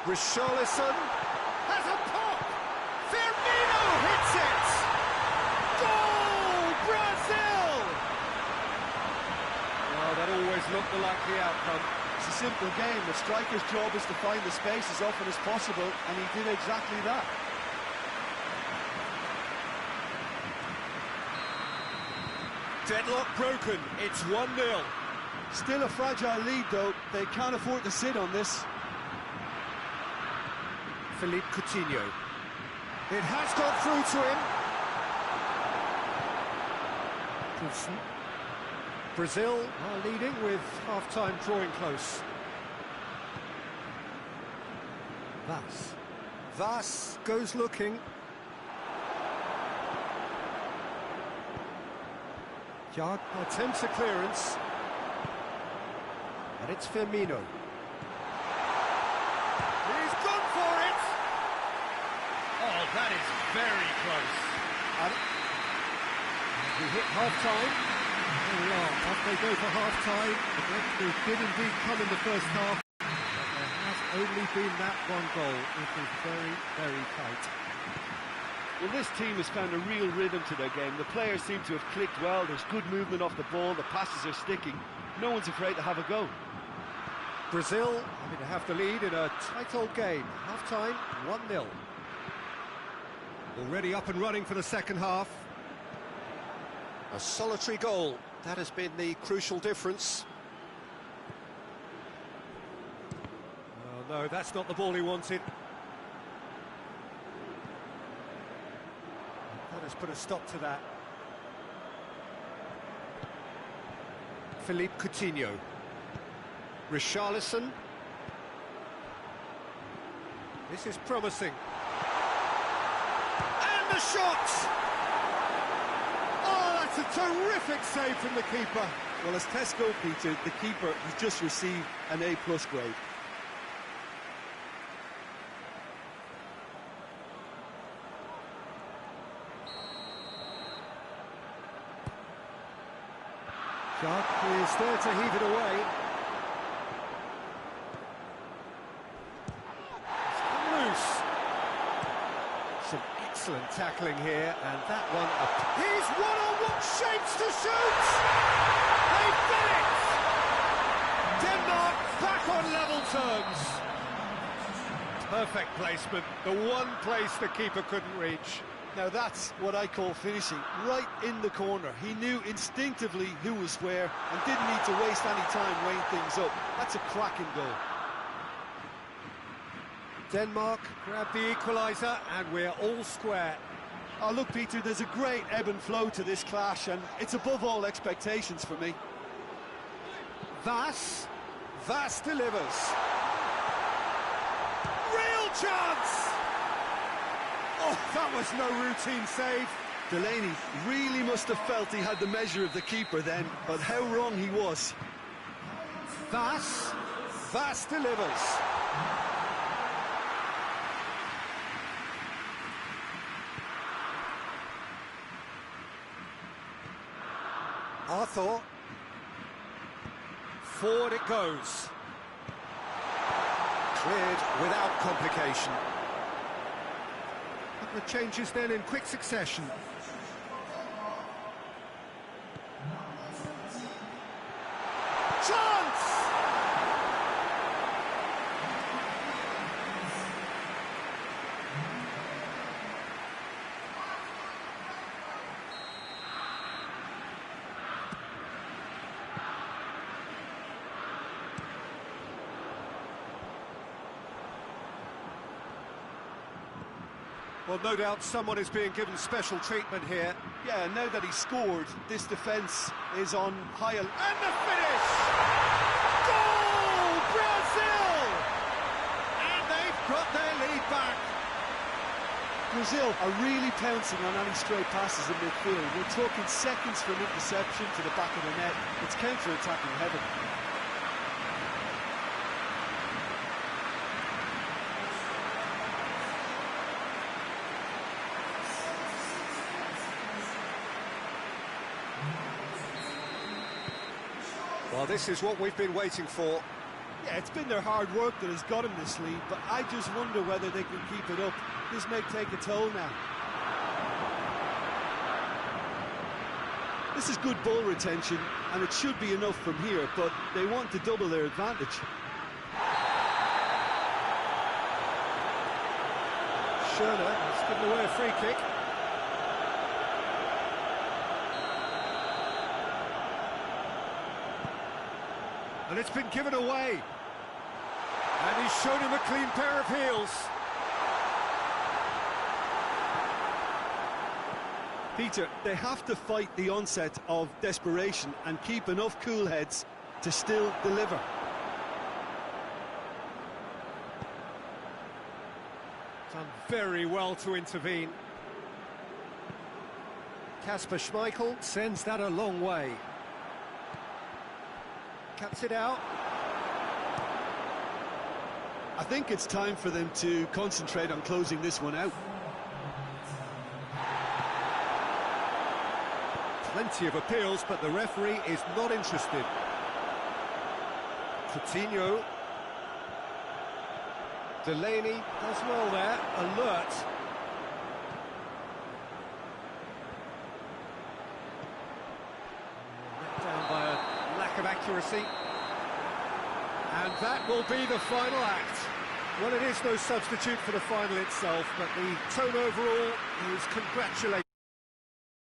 Richarlison has a pop! Firmino hits it! Goal! Brazil! Well, that always looked the likely outcome. It's a simple game. The striker's job is to find the space as often as possible, and he did exactly that. Deadlock broken, it's 1-0. Still a fragile lead, though. They can't afford to sit on this. Philippe Coutinho. It has got through to him. Wilson. Brazil are leading with half-time drawing close. Vas goes looking. Yard attempts a clearance. And it's Firmino. He's gone for it! Oh, that is very close. And we hit half-time. There we are, off they go for half-time. The breakthrough did indeed come in the first half. But there has only been that one goal. It is very, very tight. Well, this team has found a real rhythm to their game. The players seem to have clicked well. There's good movement off the ball. The passes are sticking. No one's afraid to have a go. Brazil having to have the lead in a tight old game. Half-time, 1-0. Already up and running for the second half. A solitary goal. That has been the crucial difference. Oh, no, that's not the ball he wanted. That has put a stop to that. Philippe Coutinho. Richarlison. This is promising. And the shot! Oh, that's a terrific save from the keeper. Well, as tests go, Peter, the keeper has just received an A+ grade. Sharp is there to heave it away. It's come loose. Some excellent tackling here, and that one up. He's one-on-one shapes to shoot! They've done it! Denmark back on level terms. Perfect placement, the one place the keeper couldn't reach. Now that's what I call finishing, right in the corner. He knew instinctively who was where and didn't need to waste any time weighing things up. That's a cracking goal. Denmark grab the equaliser and we're all square. Oh, look, Peter, there's a great ebb and flow to this clash, and it's above all expectations for me. Vass delivers. Real chance! Oh, that was no routine save. Delaney really must have felt he had the measure of the keeper then, but how wrong he was. Vass delivers. Arthur. Forward it goes. Cleared without complication. The changes then in quick succession. Chance! Well, no doubt someone is being given special treatment here. Yeah, now that he's scored, this defence is on high alert. And the finish! Goal! Brazil! And they've got their lead back. Brazil are really pouncing on any stray passes in midfield. We're talking seconds from interception to the back of the net. It's counter-attacking heaven. Well, this is what we've been waiting for. Yeah, it's been their hard work that has got them this lead, but I just wonder whether they can keep it up. This may take a toll now. This is good ball retention, and it should be enough from here, but they want to double their advantage. Schöne has given away a free kick. And it's been given away. And he's shown him a clean pair of heels. Peter, they have to fight the onset of desperation and keep enough cool heads to still deliver. Done very well to intervene. Kasper Schmeichel sends that a long way. Cuts it out. I think it's time for them to concentrate on closing this one out. Plenty of appeals, but the referee is not interested. Coutinho. Delaney does well there, alert. Let down by a lack of accuracy. And that will be the final act. Well, it is no substitute for the final itself, but the tone overall is congratulating.